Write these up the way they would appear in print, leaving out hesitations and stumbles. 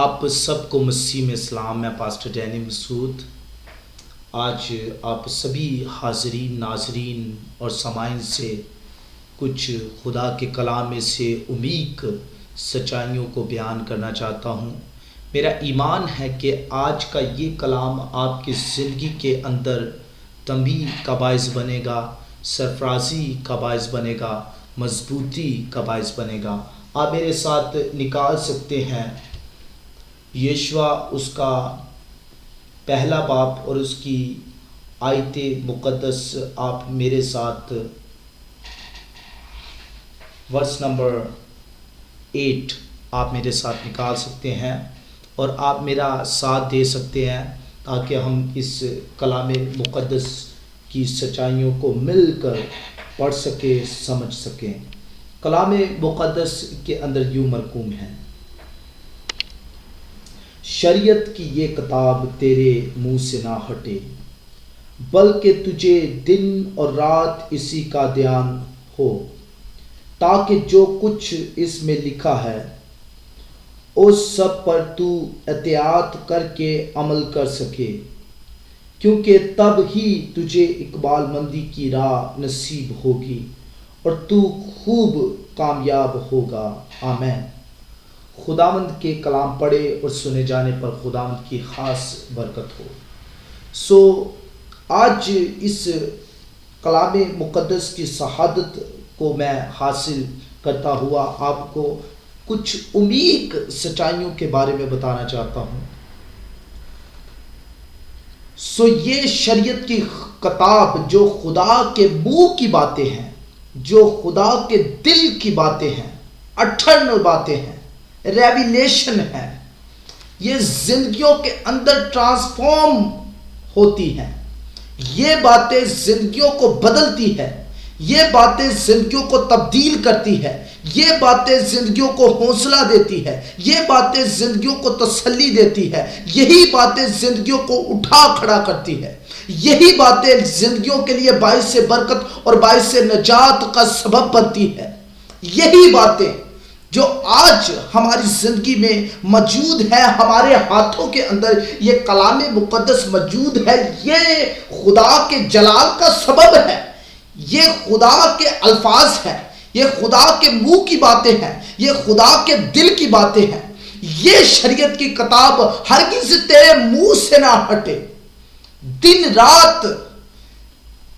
آپ سب کو مسیح میں سلام. میں پاسٹر ڈینی مسعود آج آپ سبھی حاضرین، ناظرین اور سامعین سے کچھ خدا کے کلام میں سے عمیق سچائیوں کو بیان کرنا چاہتا ہوں. میرا ایمان ہے کہ آج کا یہ کلام آپ کی زندگی کے اندر تنبیہ کا باعث بنے گا، سرفرازی کا باعث بنے گا، مضبوطی کا باعث بنے گا. آپ میرے ساتھ نکال سکتے ہیں یشوع اس کا پہلا باب اور اس کی آیت مقدس. آپ میرے ساتھ ورس نمبر 8 آپ میرے ساتھ نکال سکتے ہیں اور آپ میرا ساتھ دے سکتے ہیں تاکہ ہم اس کلام مقدس کی سچائیوں کو مل کر پڑھ سکیں، سمجھ سکیں. کلام مقدس کے اندر یوں مرقوم ہے: شریعت کی یہ کتاب تیرے منہ سے نہ ہٹے، بلکہ تجھے دن اور رات اسی کا دھیان ہو، تاکہ جو کچھ اس میں لکھا ہے اس سب پر تو احتیاط کر کے عمل کر سکے، کیونکہ تب ہی تجھے اقبال مندی کی راہ نصیب ہوگی اور تو خوب کامیاب ہوگا. آمین. خداوند کے کلام پڑھے اور سنے جانے پر خداوند کی خاص برکت ہو. آج اس کلام مقدس کی شہادت کو میں حاصل کرتا ہوا آپ کو کچھ عمیق سچائیوں کے بارے میں بتانا چاہتا ہوں. یہ شریعت کی کتاب جو خدا کے منہ کی باتیں ہیں، جو خدا کے دل کی باتیں ہیں، اٹرنل باتیں ہیں، ریویلیشن ہے، یہ زندگیوں کے اندر ٹرانسفارم ہوتی ہیں. یہ باتیں زندگیوں کو بدلتی ہے، یہ باتیں زندگیوں کو تبدیل کرتی ہے، یہ باتیں زندگیوں کو حوصلہ دیتی ہے، یہ باتیں زندگیوں کو تسلی دیتی ہے، یہی باتیں زندگیوں کو اٹھا کھڑا کرتی ہے، یہی باتیں زندگیوں کے لیے باعث برکت اور باعث نجات کا سبب بنتی ہے. یہی باتیں جو آج ہماری زندگی میں موجود ہے، ہمارے ہاتھوں کے اندر یہ کلام مقدس موجود ہے، یہ خدا کے جلال کا سبب ہے، یہ خدا کے الفاظ ہیں، یہ خدا کے منہ کی باتیں ہیں، یہ خدا کے دل کی باتیں ہیں. یہ شریعت کی کتاب ہرگز تیرے منہ سے نہ ہٹے، دن رات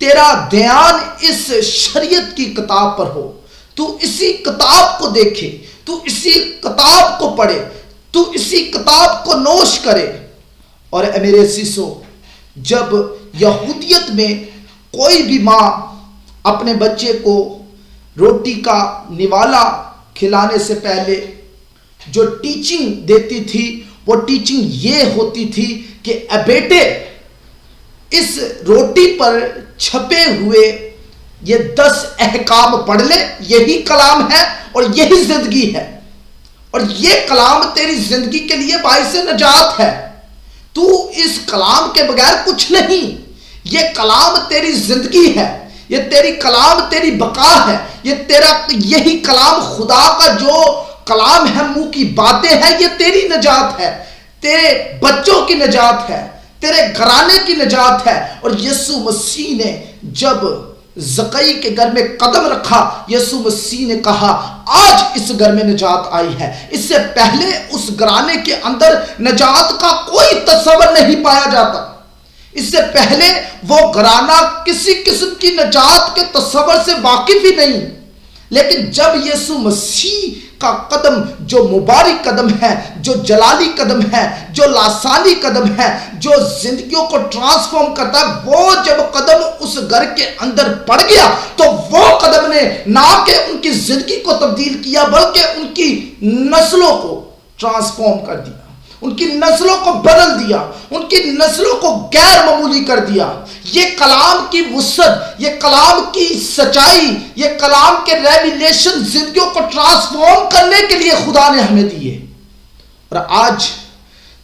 تیرا دھیان اس شریعت کی کتاب پر ہو. تو اسی کتاب کو دیکھے، تو اسی کتاب کو پڑھے، تو اسی کتاب کو نوش کرے. اور اے میرے عزیزو، جب یہودیت میں کوئی بھی ماں اپنے بچے کو روٹی کا نوالا کھلانے سے پہلے جو ٹیچنگ دیتی تھی، وہ ٹیچنگ یہ ہوتی تھی کہ اے بیٹے، اس روٹی پر چھپے ہوئے یہ 10 احکام پڑھ لے، یہی کلام ہے اور یہی زندگی ہے، اور یہ کلام تیری زندگی کے لیے باعث نجات ہے. تو اس کلام کے بغیر کچھ نہیں. یہ کلام تیری زندگی ہے، یہ تیری کلام تیری بقا ہے، یہی کلام خدا کا جو کلام ہے، منہ کی باتیں ہیں، یہ تیری نجات ہے، تیرے بچوں کی نجات ہے، تیرے گھرانے کی نجات ہے. اور یسوع مسیح نے جب زکئی کے گھر میں قدم رکھا، یسوع مسیح نے کہا آج اس گھر میں نجات آئی ہے. اس سے پہلے اس گھرانے کے اندر نجات کا کوئی تصور نہیں پایا جاتا. اس سے پہلے وہ گھرانہ کسی قسم کی نجات کے تصور سے واقف ہی نہیں. لیکن جب یسوع مسیح کا قدم جو مبارک قدم ہے، جو جلالی قدم ہے، جو لاسانی قدم ہے، جو زندگیوں کو ٹرانسفارم کرتا ہے، وہ جب قدم اس گھر کے اندر پڑ گیا تو وہ قدم نے نہ کہ ان کی زندگی کو تبدیل کیا بلکہ ان کی نسلوں کو ٹرانسفارم کر دیا، ان کی نسلوں کو بدل دیا، ان کی نسلوں کو غیر معمولی کر دیا. یہ کلام کی وسعت، یہ کلام کی سچائی، یہ کلام کے ریویلیشن زندگیوں کو ٹرانسفارم کرنے کے لیے خدا نے ہمیں دیے. اور آج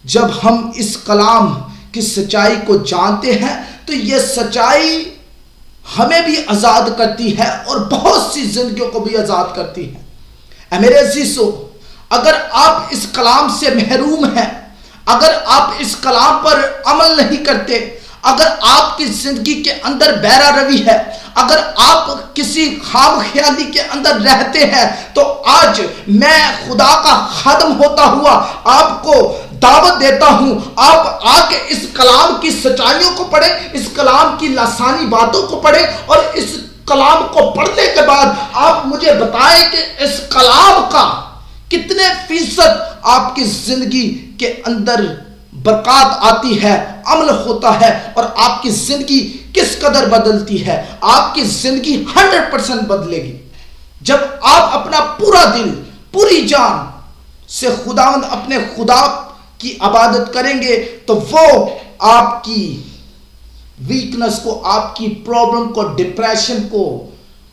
جب ہم اس کلام کی سچائی کو جانتے ہیں تو یہ سچائی ہمیں بھی آزاد کرتی ہے اور بہت سی زندگیوں کو بھی آزاد کرتی ہے. اے میرے عزیزو، اگر آپ اس کلام سے محروم ہیں، اگر آپ اس کلام پر عمل نہیں کرتے، اگر آپ کی زندگی کے اندر بیرا روی ہے، اگر آپ کسی خام خیالی کے اندر رہتے ہیں، تو آج میں خدا کا خادم ہوتا ہوا آپ کو دعوت دیتا ہوں، آپ آ کے اس کلام کی سچائیوں کو پڑھیں، اس کلام کی لسانی باتوں کو پڑھیں، اور اس کلام کو پڑھنے کے بعد آپ مجھے بتائیں کہ اس کلام کا کتنے فیصد آپ کی زندگی کے اندر برکات آتی ہے، عمل ہوتا ہے، اور آپ کی زندگی کس قدر بدلتی ہے۔ آپ کی زندگی 100% بدلے گی جب آپ اپنا پورا دل، پوری جان سے خداوند اپنے خدا کی عبادت کریں گے، تو وہ آپ کی ویکنس کو، آپ کی پرابلم کو، ڈپریشن کو،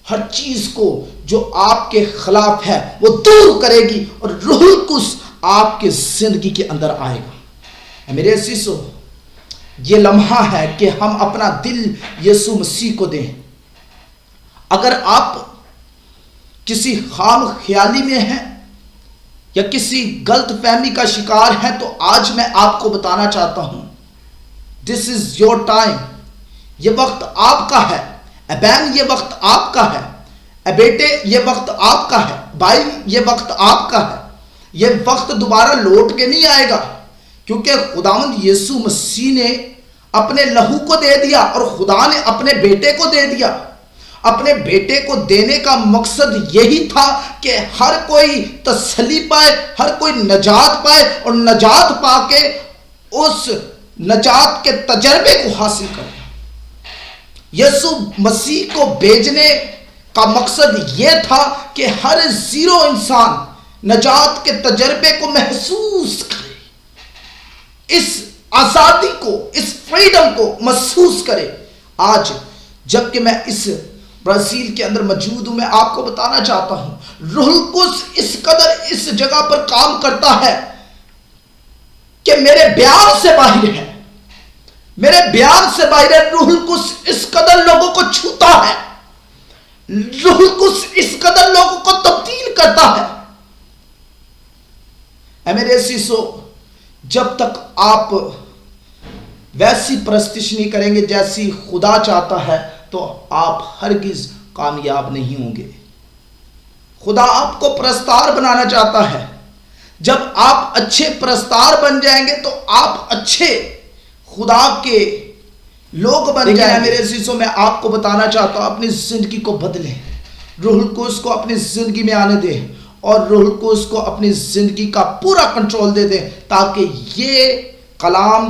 ہر چیز کو جو آپ کے خلاف ہے وہ دور کرے گی، اور روح القدس آپ کے زندگی کے اندر آئے گا۔ میرے عزیزو، یہ لمحہ ہے کہ ہم اپنا دل یسوع مسیح کو دیں۔ اگر آپ کسی خام خیالی میں ہیں یا کسی غلط فہمی کا شکار ہیں، تو آج میں آپ کو بتانا چاہتا ہوں، دس از یور ٹائم، یہ وقت آپ کا ہے۔ اے بہن، یہ وقت آپ کا ہے۔ اے بیٹے، یہ وقت آپ کا ہے۔ بھائی، یہ وقت آپ کا ہے۔ یہ وقت دوبارہ لوٹ کے نہیں آئے گا، کیونکہ خداوند یسوع مسیح نے اپنے لہو کو دے دیا، اور خدا نے اپنے بیٹے کو دے دیا۔ اپنے بیٹے کو دینے کا مقصد یہی تھا کہ ہر کوئی تسلی پائے، ہر کوئی نجات پائے، اور نجات پا کے اس نجات کے تجربے کو حاصل کرے۔ یسوع مسیح کو بھیجنے کا مقصد یہ تھا کہ ہر زیرو انسان نجات کے تجربے کو محسوس کرے، اس آزادی کو، اس فریڈم کو محسوس کرے۔ آج جب کہ میں اس برازیل کے اندر موجود ہوں، میں آپ کو بتانا چاہتا ہوں، روح القدس اس قدر اس جگہ پر کام کرتا ہے کہ میرے بیان سے باہر ہے، میرے بیان سے باہر ہے۔ روح القدس اس قدر لوگوں کو چھوتا ہے، روح القدس اس قدر لوگوں کو تبدیل کرتا ہے۔ اے میرے عزیزو، جب تک آپ ویسی پرستش نہیں کریں گے جیسی خدا چاہتا ہے، تو آپ ہرگز کامیاب نہیں ہوں گے۔ خدا آپ کو پرستار بنانا چاہتا ہے۔ جب آپ اچھے پرستار بن جائیں گے تو آپ اچھے خدا کے لوگ بن جائیں گے۔ میرے عزیزوں، میں آپ کو بتانا چاہتا ہوں، اپنی زندگی کو بدلیں، روح القدس کو اپنی زندگی میں آنے دیں، اور روح القدس کو اپنی زندگی کا پورا کنٹرول دے دیں، تاکہ یہ کلام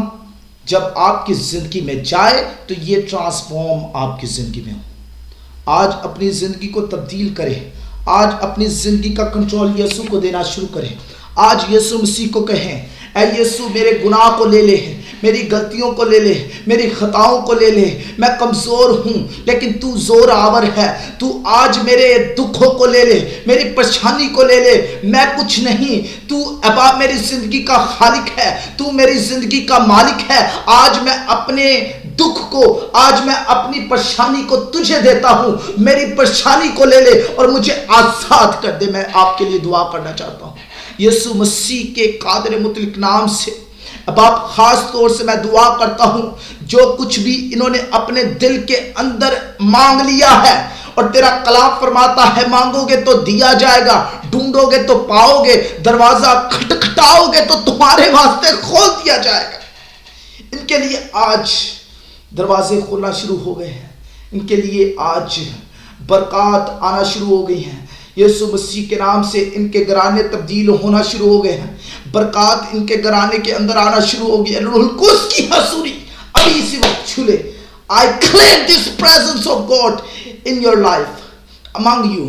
جب آپ کی زندگی میں جائے تو یہ ٹرانسفارم آپ کی زندگی میں ہو۔ آج اپنی زندگی کو تبدیل کریں، آج اپنی زندگی کا کنٹرول یسوع کو دینا شروع کریں۔ آج یسوع مسیح کو کہیں، اے یسوع، میرے گناہ کو لے لے، میری غلطیوں کو لے لے، میری خطاؤں کو لے لے۔ میں کمزور ہوں لیکن تو زور آور ہے، تو آج میرے دکھوں کو لے لے، میری پریشانی کو لے لے۔ میں کچھ نہیں، تو ابا میری زندگی کا خالق ہے، تو میری زندگی کا مالک ہے۔ آج میں اپنے دکھ کو، آج میں اپنی پریشانی کو تجھے دیتا ہوں، میری پریشانی کو لے لے اور مجھے آزاد کر دے۔ میں آپ کے لیے دعا کرنا چاہتا ہوں یسوع مسیح کے قادر مطلق نام سے۔ اب آپ خاص طور سے میں دعا کرتا ہوں، جو کچھ بھی انہوں نے اپنے دل کے اندر مانگ لیا ہے، اور تیرا کلام فرماتا ہے مانگو گے تو دیا جائے گا، ڈھونڈو گے تو پاؤ گے، دروازہ کھٹکھٹاؤ گے تو تمہارے واسطے کھول دیا جائے گا۔ ان کے لیے آج دروازے کھولنا شروع ہو گئے ہیں، ان کے لیے آج برکات آنا شروع ہو گئی ہیں۔ یسوع مسیح کے نام سے ان کے گھرانے تبدیل ہونا شروع ہو گئے ہیں، برکات ان کے گھرانے کے اندر آنا شروع ہو گئی ہے۔ روح القدس کی حضوری ابھی اسی وقت chole. I claim this presence of God in your life, among you۔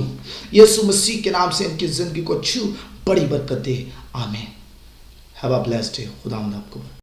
یسوع مسیح کے نام سے ان کی زندگی کو چھو، بڑی برکت دے، آمین۔ Have a blessed day۔ خدا آپ کو